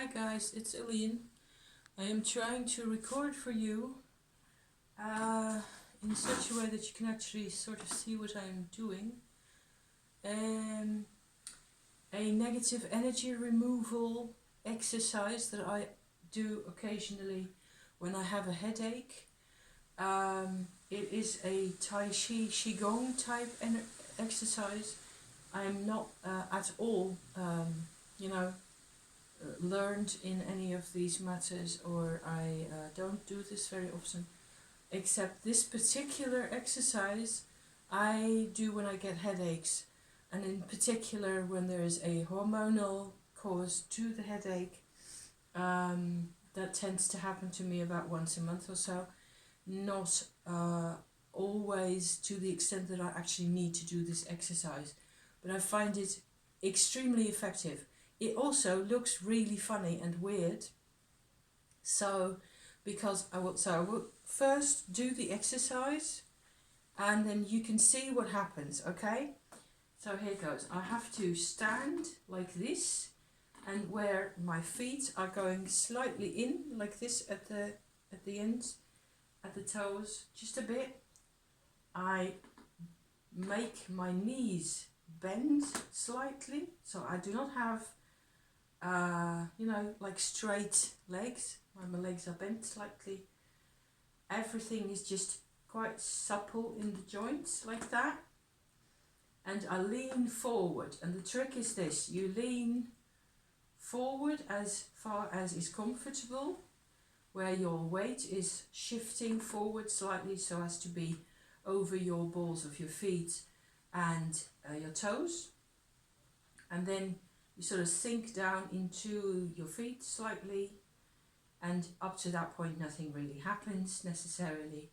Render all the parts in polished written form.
Hi guys, it's Aline. I am trying to record for you in such a way that you can actually sort of see what I'm doing. A negative energy removal exercise that I do occasionally when I have a headache. It is a Tai Chi Qigong type exercise. I am not at all, learned in any of these matters, or I don't do this very often, except this particular exercise I do when I get headaches, and in particular when there is a hormonal cause to the headache. That tends to happen to me about once a month or so, not always to the extent that I actually need to do this exercise, but I find it extremely effective. It also looks really funny and weird. So, because I will first do the exercise, and then you can see what happens. Okay. So here goes. I have to stand like this, and where my feet are going slightly in, like this at the ends, at the toes, just a bit. I make my knees bend slightly, so I do not have like straight legs. My legs are bent slightly. Everything is just quite supple in the joints like that. And I lean forward. And the trick is this: you lean forward as far as is comfortable, where your weight is shifting forward slightly so as to be over your balls of your feet and your toes. And then you sort of sink down into your feet slightly, and up to that point nothing really happens necessarily.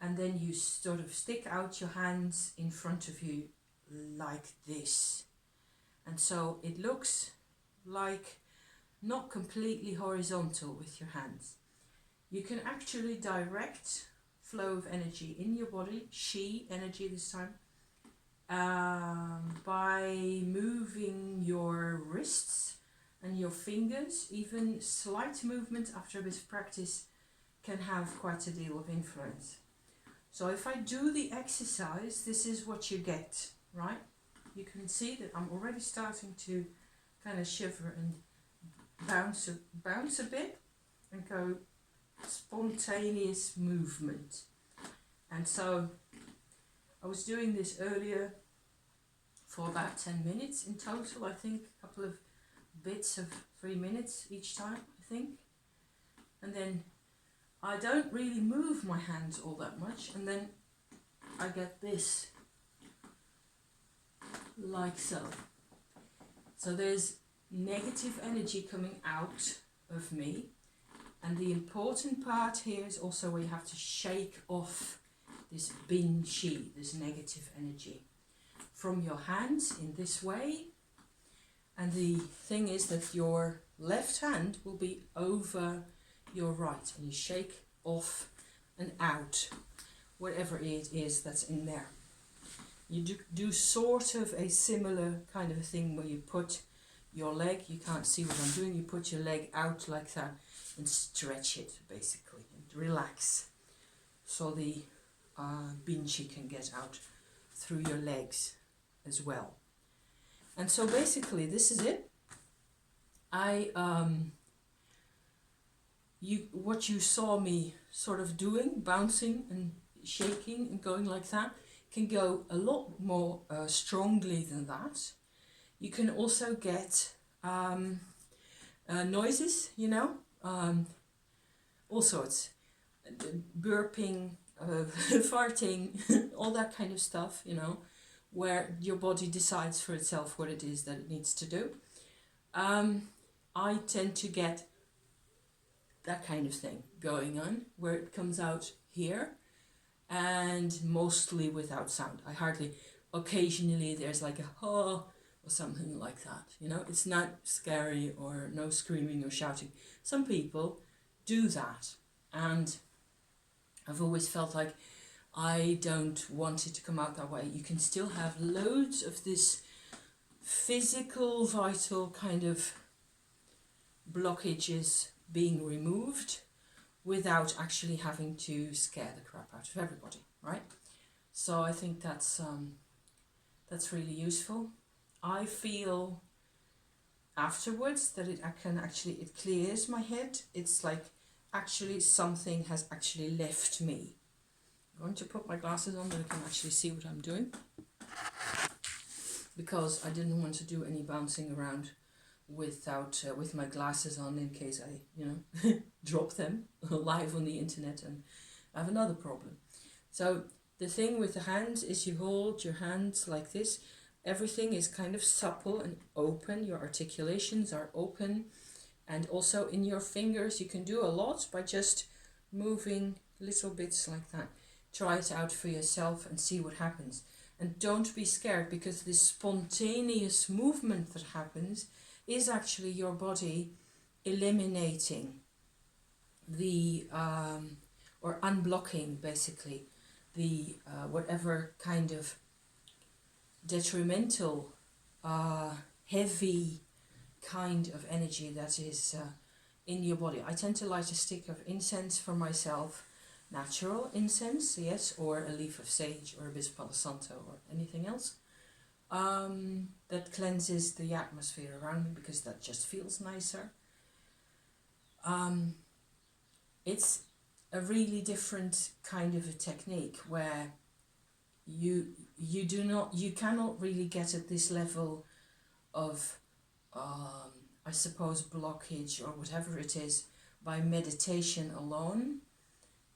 And then you sort of stick out your hands in front of you like this. And so it looks like not completely horizontal with your hands. You can actually direct flow of energy in your body, chi energy this time, by moving your wrists and your fingers. Even slight movement after a bit of practice can have quite a deal of influence. So if I do the exercise, this is what you get, right? You can see that I'm already starting to kind of shiver and bounce a bit and go spontaneous movement. And so I was doing this earlier for about 10 minutes in total, I think, a couple of bits of 3 minutes each time, I think. And then I don't really move my hands all that much, and then I get this, like so. So there's negative energy coming out of me, and the important part here is also where you have to shake off this bin chi, this negative energy, from your hands in this way. And the thing is that your left hand will be over your right, and you shake off and out whatever it is that's in there. You do sort of a similar kind of thing where you put your leg, you can't see what I'm doing, you put your leg out like that and stretch it basically and relax, so the bin chi can get out through your legs as well. And so basically this is it. What you saw me sort of doing, bouncing and shaking and going like that, can go a lot more strongly than that. You can also get noises, all sorts, burping, farting, all that kind of stuff, where your body decides for itself what it is that it needs to do. I tend to get that kind of thing going on, where it comes out here, and mostly without sound. Occasionally there's like a ha or something like that, it's not scary, or no screaming or shouting. Some people do that, and I've always felt like I don't want it to come out that way. You can still have loads of this physical, vital kind of blockages being removed without actually having to scare the crap out of everybody, right? So I think that's really useful. I feel afterwards that it clears my head. It's like actually something has actually left me. I'm going to put my glasses on so I can actually see what I'm doing, because I didn't want to do any bouncing around without with my glasses on, in case I drop them live on the internet and I have another problem. So the thing with the hands is you hold your hands like this. Everything is kind of supple and open. Your articulations are open, and also in your fingers you can do a lot by just moving little bits like that. Try it out for yourself and see what happens. And don't be scared, because this spontaneous movement that happens is actually your body eliminating the or unblocking basically the whatever kind of detrimental heavy kind of energy that is in your body. I tend to light a stick of incense for myself, natural incense, yes, or a leaf of sage or a bit of Palo Santo or anything else that cleanses the atmosphere around me, because that just feels nicer. It's a really different kind of a technique where you cannot really get at this level of I suppose blockage or whatever it is by meditation alone.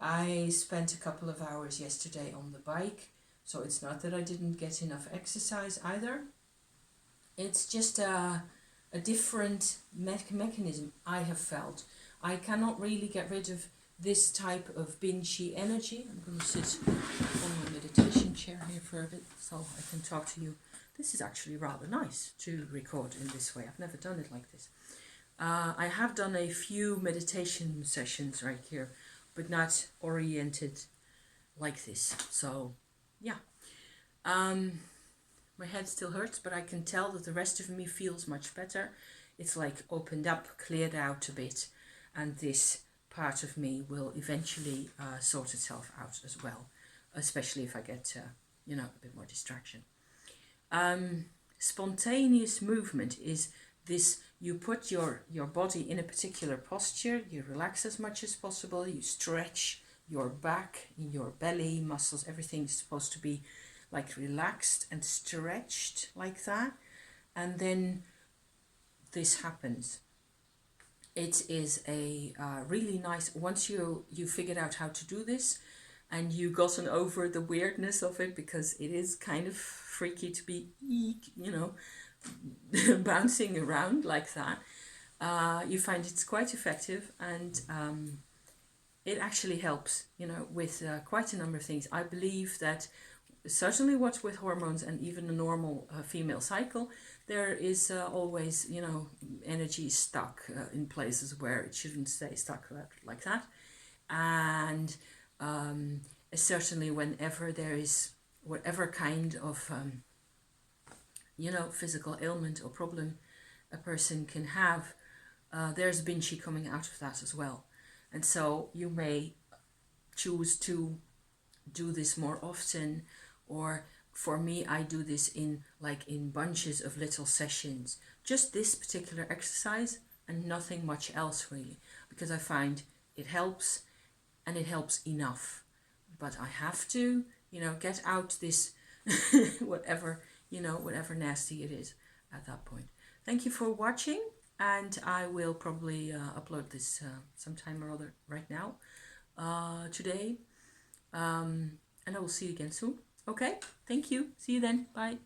I spent a couple of hours yesterday on the bike, so it's not that I didn't get enough exercise either. It's just a different mechanism I have felt. I cannot really get rid of this type of Binchi energy. I'm going to sit on my meditation chair here for a bit so I can talk to you. This is actually rather nice to record in this way. I've never done it like this. I have done a few meditation sessions right here, but not oriented like this. So, yeah. My head still hurts, but I can tell that the rest of me feels much better. It's like opened up, cleared out a bit, and this part of me will eventually sort itself out as well, especially if I get, a bit more distraction. Spontaneous movement is this: you put your body in a particular posture, you relax as much as possible, you stretch your back, your belly muscles, everything is supposed to be like relaxed and stretched like that, and then this happens. It is a really nice, once you figured out how to do this and you've gotten over the weirdness of it, because it is kind of freaky to be bouncing around like that, you find it's quite effective, and it actually helps with quite a number of things. I believe that certainly what with hormones and even a normal female cycle, there is always energy stuck in places where it shouldn't stay stuck like that, and certainly whenever there is whatever kind of physical ailment or problem a person can have, there's Binchi coming out of that as well. And so you may choose to do this more often, or for me, I do this in bunches of little sessions, just this particular exercise and nothing much else really, because I find it helps, and it helps enough. But I have to, get out this whatever nasty it is at that point. Thank you for watching, and I will probably upload this sometime or other right now, today, and I will see you again soon. Okay, thank you. See you then. Bye.